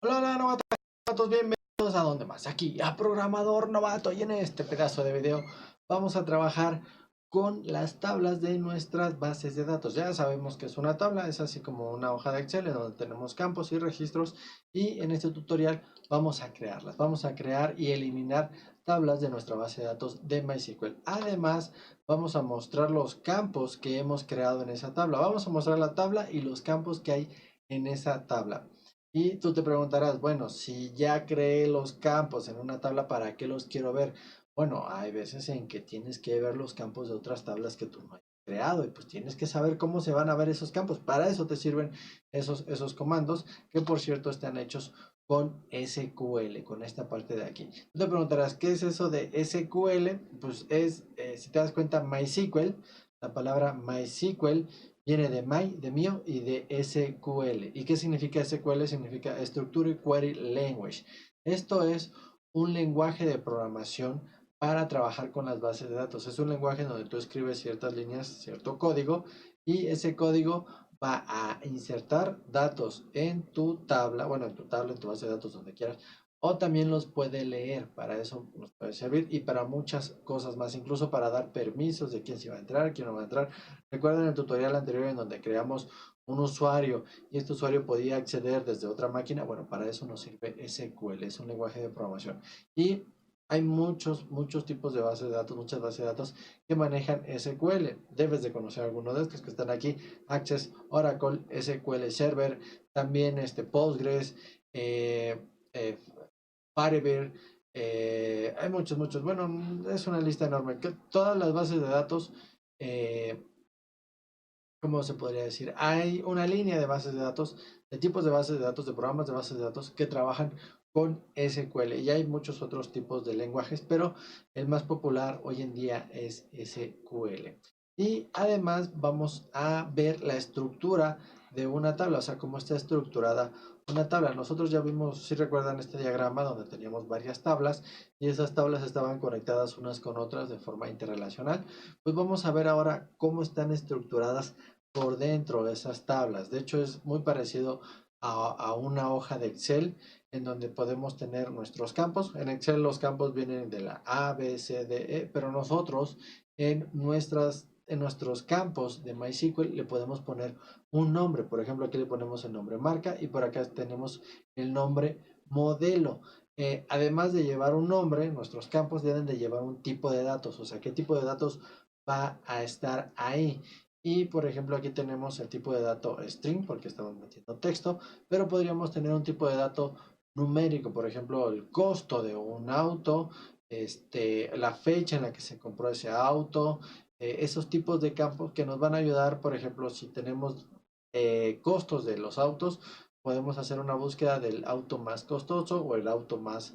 Hola, hola, novatos, bienvenidos a Donde Más, aquí a Programador Novato, y en este pedazo de video vamos a trabajar con las tablas de nuestras bases de datos. Ya sabemos que es una tabla, es así como una hoja de Excel en donde tenemos campos y registros, y en este tutorial vamos a crearlas. Vamos a crear y eliminar tablas de nuestra base de datos de MySQL. Además, vamos a mostrar los campos que hemos creado en esa tabla. Vamos a mostrar la tabla y los campos que hay en esa tabla. Y tú te preguntarás, bueno, si ya creé los campos en una tabla, ¿para qué los quiero ver? Bueno, hay veces en que tienes que ver los campos de otras tablas que tú no has creado y pues tienes que saber cómo se van a ver esos campos. Para eso te sirven esos comandos que, por cierto, están hechos con SQL, con esta parte de aquí. Tú te preguntarás, ¿qué es eso de SQL? Pues es, si te das cuenta, MySQL, la palabra MySQL viene de my, de mío, y de SQL. ¿Y qué significa SQL? Significa Structured Query Language. Esto es un lenguaje de programación para trabajar con las bases de datos. Es un lenguaje donde tú escribes ciertas líneas, cierto código, y ese código va a insertar datos en tu tabla, bueno, en tu tabla, en tu base de datos, donde quieras, o también los puede leer. Para eso nos puede servir y para muchas cosas más, incluso para dar permisos de quién se va a entrar, quién no va a entrar. Recuerden el tutorial anterior en donde creamos un usuario y este usuario podía acceder desde otra máquina. Bueno, para eso nos sirve SQL, es un lenguaje de programación. Y hay muchos tipos de bases de datos, muchas bases de datos que manejan SQL. Debes de conocer algunos de estos que están aquí: Access, Oracle, SQL Server, también Postgres, eh, Firebird. Hay muchos. Bueno, es una lista enorme. Que todas las bases de datos, eh, ¿cómo se podría decir? Hay una línea de bases de datos, de tipos de bases de datos, de programas de bases de datos que trabajan con SQL. Y hay muchos otros tipos de lenguajes, pero el más popular hoy en día es SQL. Y además vamos a ver la estructura de una tabla, o sea, cómo está estructurada una tabla. Nosotros ya vimos, si recuerdan, este diagrama donde teníamos varias tablas y esas tablas estaban conectadas unas con otras de forma interrelacional. Pues vamos a ver ahora cómo están estructuradas por dentro de esas tablas. De hecho, es muy parecido a una hoja de Excel en donde podemos tener nuestros campos. En Excel los campos vienen de la A, B, C, D, E, pero nosotros en nuestros campos de MySQL le podemos poner un nombre. Por ejemplo, aquí le ponemos el nombre marca y por acá tenemos el nombre modelo. Además de llevar un nombre, nuestros campos deben de llevar un tipo de datos, o sea, qué tipo de datos va a estar ahí. Y por ejemplo, aquí tenemos el tipo de dato string porque estamos metiendo texto, pero podríamos tener un tipo de dato numérico, por ejemplo, el costo de un auto, la fecha en la que se compró ese auto, esos tipos de campos que nos van a ayudar. Por ejemplo, si tenemos costos de los autos, podemos hacer una búsqueda del auto más costoso o el auto más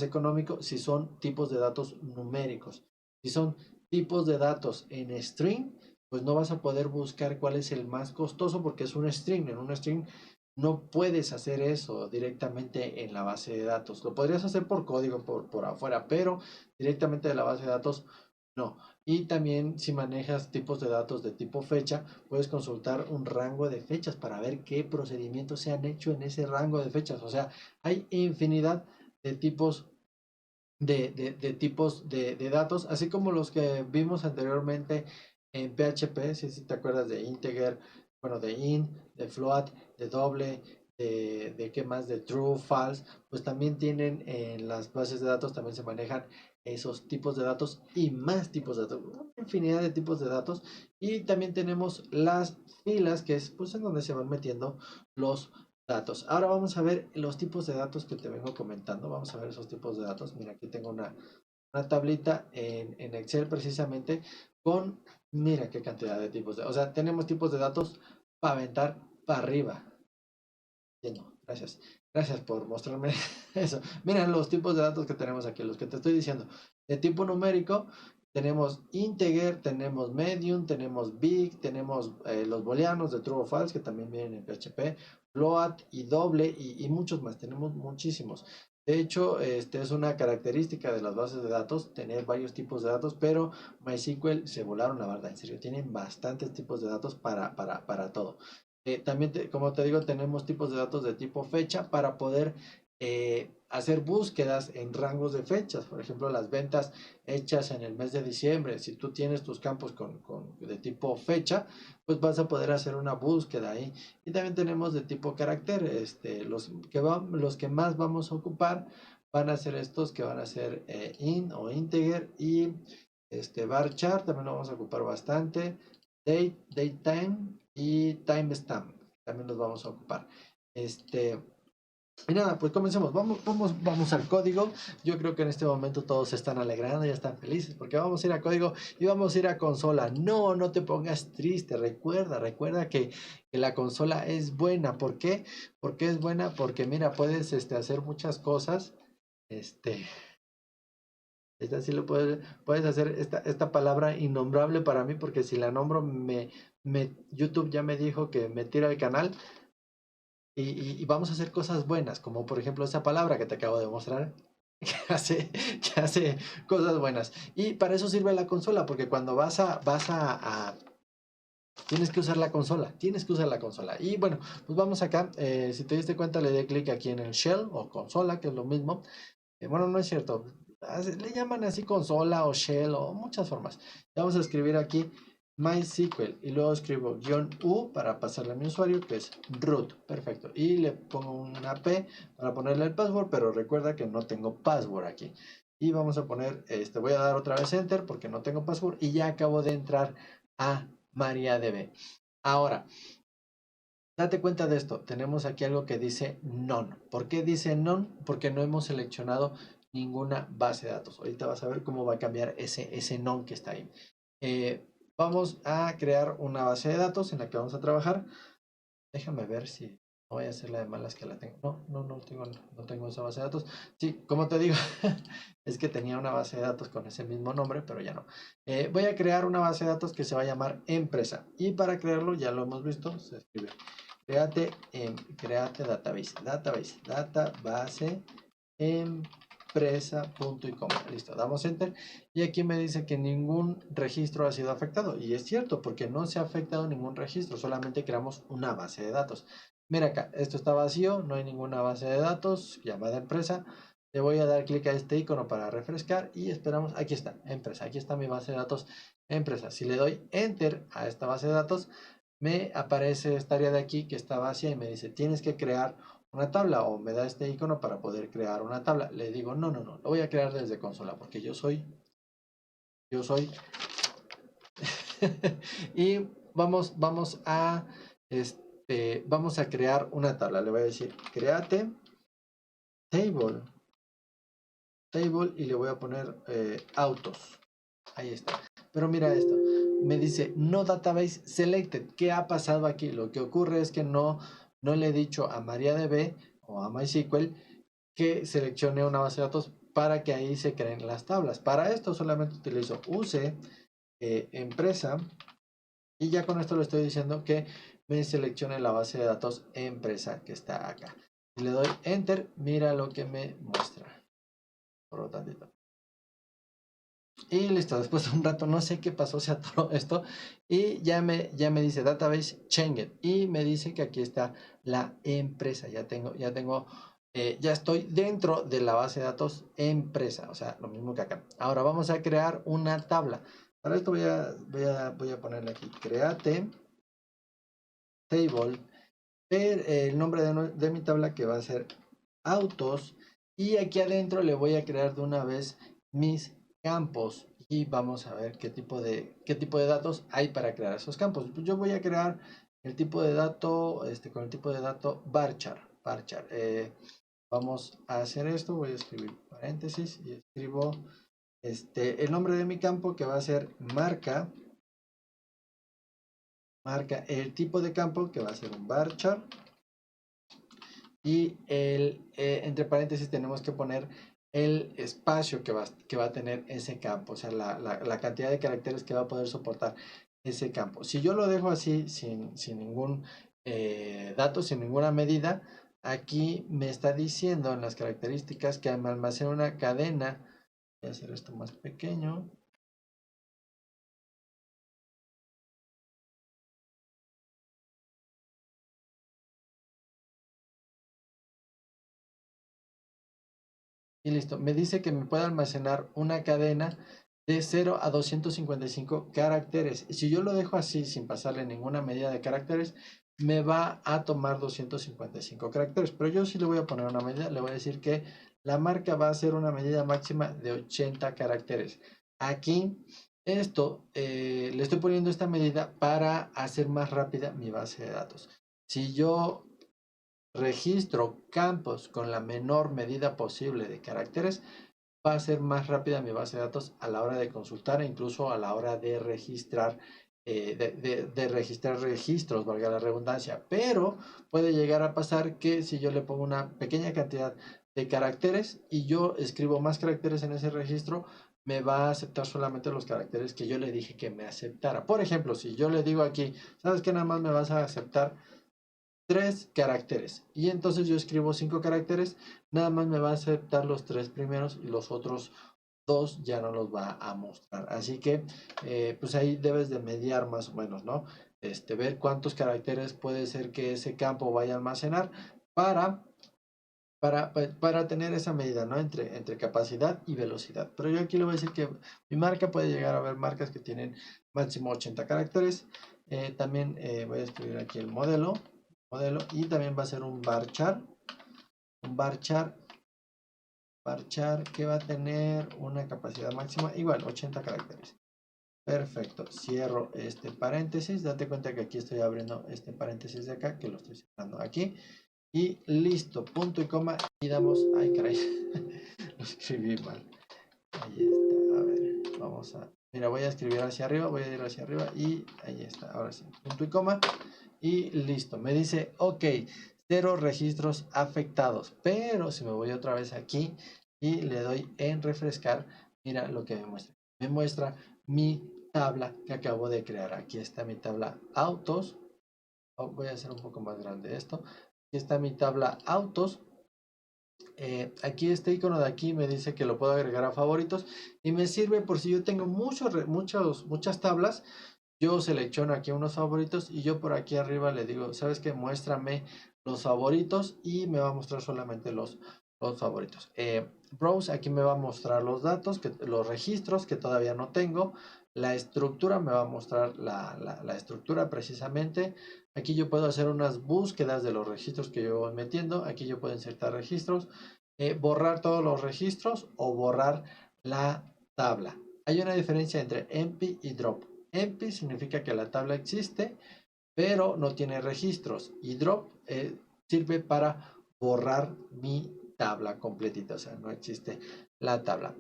económico si son tipos de datos numéricos. Si son tipos de datos en string, pues no vas a poder buscar cuál es el más costoso porque es un string. En un string no puedes hacer eso directamente en la base de datos. Lo podrías hacer por código, por afuera, pero directamente de la base de datos no. Y también, si manejas tipos de datos de tipo fecha, puedes consultar un rango de fechas para ver qué procedimientos se han hecho en ese rango de fechas. O sea, hay infinidad de tipos de datos, así como los que vimos anteriormente en PHP. Si te acuerdas de integer, bueno, de int, de float, de doble, de qué más, de true, false. Pues también tienen en las bases de datos, también se manejan esos tipos de datos y más tipos de datos, una infinidad de tipos de datos. Y también tenemos las filas, que es pues en donde se van metiendo los datos. Ahora vamos a ver los tipos de datos que te vengo comentando. Vamos a ver esos tipos de datos. Mira, aquí tengo una tablita en Excel precisamente con, mira qué cantidad de tipos o sea, tenemos tipos de datos para aventar para arriba. No, gracias. Gracias por mostrarme eso. Miren los tipos de datos que tenemos aquí, los que te estoy diciendo. De tipo numérico, tenemos integer, tenemos medium, tenemos big, tenemos los booleanos de true o false, que también vienen en PHP, float y doble, y muchos más. Tenemos muchísimos. De hecho, es una característica de las bases de datos, tener varios tipos de datos, pero MySQL se volaron la barda, en serio, tienen bastantes tipos de datos para todo. También, como te digo, tenemos tipos de datos de tipo fecha para poder hacer búsquedas en rangos de fechas. Por ejemplo, las ventas hechas en el mes de diciembre. Si tú tienes tus campos de tipo fecha, pues vas a poder hacer una búsqueda ahí. Y también tenemos de tipo carácter. Los que más vamos a ocupar van a ser estos que van a ser int o integer y varchar. También lo vamos a ocupar bastante. Date time y timestamp. También los vamos a ocupar. Y nada, pues comencemos. Vamos al código. Yo creo que en este momento todos se están alegrando, ya están felices porque vamos a ir a código y vamos a ir a consola. No, no te pongas triste. Recuerda que la consola es buena. ¿Por qué? Porque es buena porque mira, puedes hacer muchas cosas. Este, esta sí lo puedes hacer esta palabra innombrable para mí porque si la nombro YouTube ya me dijo que me tira el canal y vamos a hacer cosas buenas, como por ejemplo esa palabra que te acabo de mostrar que hace cosas buenas. Y para eso sirve la consola, porque cuando tienes que usar la consola, tienes que usar la consola. Y bueno, pues vamos acá, si te diste cuenta le di clic aquí en el shell o consola, que es lo mismo. Bueno, no es cierto. Le llaman así consola o shell o muchas formas. Vamos a escribir aquí MySQL y luego escribo -u para pasarle a mi usuario que es root. Perfecto. Y le pongo una P para ponerle el password, pero recuerda que no tengo password aquí. Y vamos a poner, voy a dar otra vez enter porque no tengo password y ya acabo de entrar a MariaDB. Ahora, date cuenta de esto, tenemos aquí algo que dice none. ¿Por qué dice none? Porque no hemos seleccionado ninguna base de datos. Ahorita vas a ver cómo va a cambiar ese none que está ahí. Vamos a crear una base de datos en la que vamos a trabajar. Déjame ver si no voy a hacer la de malas que la tengo. No tengo esa base de datos. Sí, como te digo, es que tenía una base de datos con ese mismo nombre, pero ya no. Voy a crear una base de datos que se va a llamar empresa. Y para crearlo, ya lo hemos visto, se escribe create database empresa.com. Listo, damos enter y aquí me dice que ningún registro ha sido afectado y es cierto porque no se ha afectado ningún registro, solamente creamos una base de datos. Mira acá, esto está vacío, no hay ninguna base de datos llamada empresa. Le voy a dar clic a este icono para refrescar y esperamos, aquí está, empresa, aquí está mi base de datos empresa. Si le doy enter a esta base de datos, me aparece esta área de aquí que está vacía y me dice, tienes que crear una tabla o me da este icono para poder crear una tabla. Le digo, no, lo voy a crear desde consola porque yo soy. Y vamos a crear una tabla. Le voy a decir, create table y le voy a poner autos. Ahí está. Pero mira esto. Me dice no database selected. ¿Qué ha pasado aquí? Lo que ocurre es que no le he dicho a MariaDB o a MySQL que seleccione una base de datos para que ahí se creen las tablas. Para esto solamente utilizo use empresa y ya con esto le estoy diciendo que me seleccione la base de datos empresa que está acá. Si le doy enter, mira lo que me muestra. Por lo tanto. Y listo, después de un rato no sé qué pasó, se atoró esto y ya me dice database changed y me dice que aquí está la empresa, ya estoy dentro de la base de datos empresa, o sea, lo mismo que acá. Ahora vamos a crear una tabla. Para esto voy a ponerle aquí create table, el nombre de mi tabla que va a ser autos y aquí adentro le voy a crear de una vez mis campos y vamos a ver qué tipo de datos hay para crear esos campos. Yo voy a crear el tipo de dato con el tipo de dato varchar. Vamos a hacer esto, voy a escribir paréntesis y escribo el nombre de mi campo que va a ser marca el tipo de campo que va a ser un varchar y entre paréntesis tenemos que poner el espacio que va a tener ese campo, o sea, la cantidad de caracteres que va a poder soportar ese campo. Si yo lo dejo así, sin ningún dato, sin ninguna medida, aquí me está diciendo en las características que me almacena una cadena. Voy a hacer esto más pequeño. y listo. Me dice que me puede almacenar una cadena de 0 a 255 caracteres. Y si yo lo dejo así sin pasarle ninguna medida de caracteres, me va a tomar 255 caracteres. Pero yo sí le voy a poner una medida, le voy a decir que la marca va a ser una medida máxima de 80 caracteres. Aquí, le estoy poniendo esta medida para hacer más rápida mi base de datos. Si yo registro campos con la menor medida posible de caracteres, va a ser más rápida mi base de datos a la hora de consultar e incluso a la hora de registrar, de registrar registros, valga la redundancia. Pero puede llegar a pasar que si yo le pongo una pequeña cantidad de caracteres y yo escribo más caracteres en ese registro, me va a aceptar solamente los caracteres que yo le dije que me aceptara. Por ejemplo, si yo le digo aquí, ¿sabes qué? Nada más me vas a aceptar 3 caracteres y entonces yo escribo 5 caracteres, nada más me va a aceptar los 3 primeros y los otros 2 ya no los va a mostrar. Así que pues ahí debes de mediar más o menos, ¿no? Ver cuántos caracteres puede ser que ese campo vaya a almacenar para, para tener esa medida, ¿no? Entre capacidad y velocidad. Pero yo aquí le voy a decir que mi marca puede llegar a haber marcas que tienen máximo 80 caracteres. También voy a escribir aquí el modelo y también va a ser un varchar que va a tener una capacidad máxima igual 80 caracteres. Perfecto, cierro este paréntesis, date cuenta que aquí estoy abriendo este paréntesis de acá, que lo estoy cerrando aquí, y listo, punto y coma, y damos, ay caray, lo escribí mal, ahí está, a ver, vamos a, mira, voy a escribir hacia arriba, voy a ir hacia arriba, y ahí está, ahora sí, punto y coma, y listo, me dice, ok, 0 registros afectados, pero si me voy otra vez aquí y le doy en refrescar, mira lo que me muestra mi tabla que acabo de crear. Aquí está mi tabla autos. Voy a hacer un poco más grande esto. Aquí está mi tabla autos. Aquí este icono de aquí me dice que lo puedo agregar a favoritos y me sirve por si yo tengo muchas tablas. Yo selecciono aquí unos favoritos y yo por aquí arriba le digo, ¿sabes qué? Muéstrame los favoritos y me va a mostrar solamente los favoritos. Browse, aquí me va a mostrar los datos, los registros que todavía no tengo. La estructura me va a mostrar la estructura precisamente. Aquí yo puedo hacer unas búsquedas de los registros que yo voy metiendo. Aquí yo puedo insertar registros, borrar todos los registros o borrar la tabla. Hay una diferencia entre empty y drop. Empty significa que la tabla existe, pero no tiene registros. Y drop sirve para borrar mi tabla completita, o sea, no existe la tabla.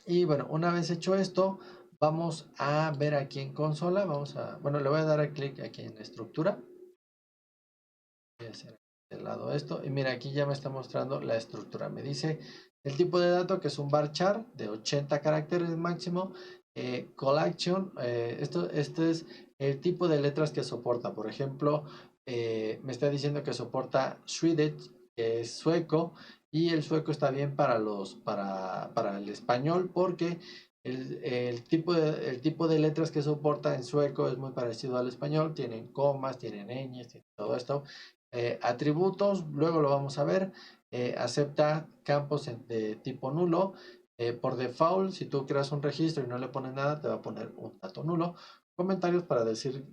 Y bueno, una vez hecho esto, vamos a ver aquí en consola, bueno, le voy a dar clic aquí en estructura. Voy a hacer de lado esto, y mira, aquí ya me está mostrando la estructura. Me dice el tipo de dato, que es un varchar de 80 caracteres máximo. Collection, este es el tipo de letras que soporta. Por ejemplo, me está diciendo que soporta Swedish, que es sueco, y el sueco está bien para el español, porque el tipo de letras que soporta en sueco es muy parecido al español. Tienen comas, tienen ñes, tienen todo esto. Atributos, luego lo vamos a ver. Acepta campos de tipo nulo. Por default, si tú creas un registro y no le pones nada, te va a poner un dato nulo. Comentarios para decir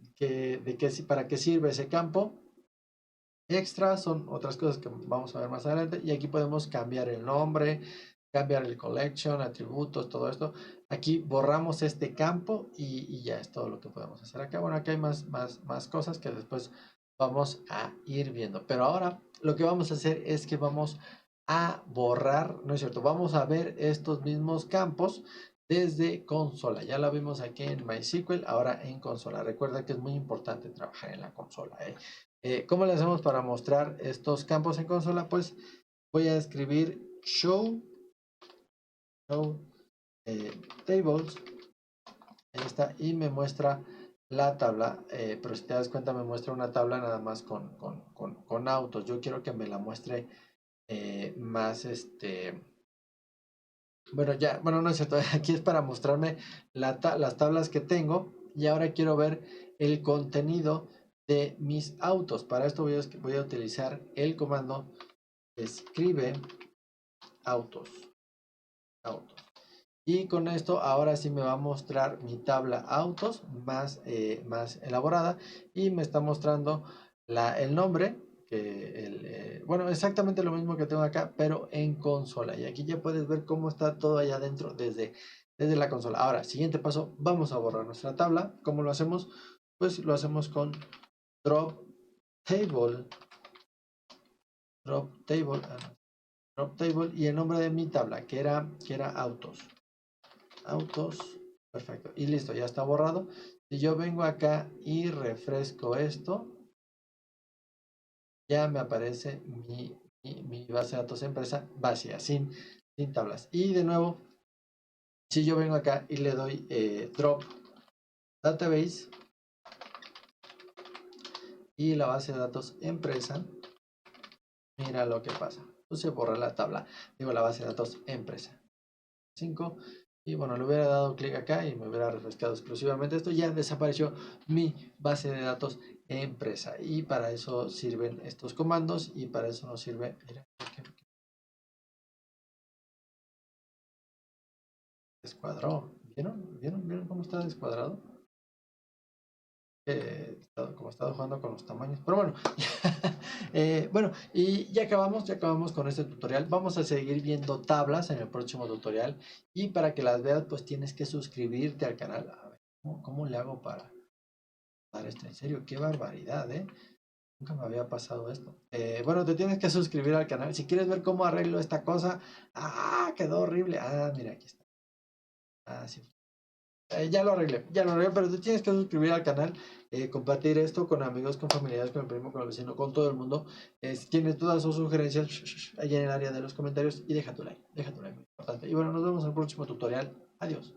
para qué sirve ese campo. Extra son otras cosas que vamos a ver más adelante. Y aquí podemos cambiar el nombre, cambiar el collection, atributos, todo esto. Aquí borramos este campo y ya es todo lo que podemos hacer acá. Bueno, aquí hay más cosas que después vamos a ir viendo. Pero ahora lo que vamos a hacer es que vamos a borrar, no es cierto, vamos a ver estos mismos campos desde consola. Ya lo vimos aquí en MySQL, ahora en consola. Recuerda que es muy importante trabajar en la consola. ¿Cómo le hacemos para mostrar estos campos en consola? Pues voy a escribir show tables. Ahí está, y me muestra la tabla, pero si te das cuenta me muestra una tabla nada más con autos. Yo quiero que me la muestre más bueno, no es cierto, aquí es para mostrarme las tablas que tengo, y ahora quiero ver el contenido de mis autos. Para esto voy a utilizar el comando escribe autos. Y con esto ahora sí me va a mostrar mi tabla autos más elaborada, y me está mostrando el nombre, bueno, exactamente lo mismo que tengo acá, pero en consola. Y aquí ya puedes ver cómo está todo allá adentro desde la consola. Ahora, siguiente paso, vamos a borrar nuestra tabla. ¿Cómo lo hacemos? Pues lo hacemos con drop table. Drop table y el nombre de mi tabla, que era autos. Perfecto, y listo, ya está borrado. Si yo vengo acá y refresco esto, ya me aparece mi base de datos empresa vacía, sin tablas. Y de nuevo, si yo vengo acá y le doy drop database y la base de datos empresa, mira lo que pasa. Pues se borra la tabla, digo la base de datos empresa 5. Y bueno, le hubiera dado clic acá y me hubiera refrescado exclusivamente esto. Ya desapareció mi base de datos empresa. Y para eso sirven estos comandos, y para eso nos sirve, mira, descuadró. ¿Vieron cómo está descuadrado? Como he estado jugando con los tamaños, pero bueno. Bueno, y ya acabamos con este tutorial. Vamos a seguir viendo tablas en el próximo tutorial, y para que las veas pues tienes que suscribirte al canal. A ver, ¿cómo le hago para dar esto? En serio, qué barbaridad, nunca me había pasado esto. Bueno, te tienes que suscribir al canal si quieres ver cómo arreglo esta cosa. Quedó horrible. Mira, aquí está. Sí. Ya lo arreglé, pero te tienes que suscribir al canal, compartir esto con amigos, con familiares, con el primo, con el vecino, con todo el mundo. Si tienes dudas o sugerencias, allá en el área de los comentarios, y deja tu like, muy importante. Y bueno, nos vemos en el próximo tutorial. Adiós.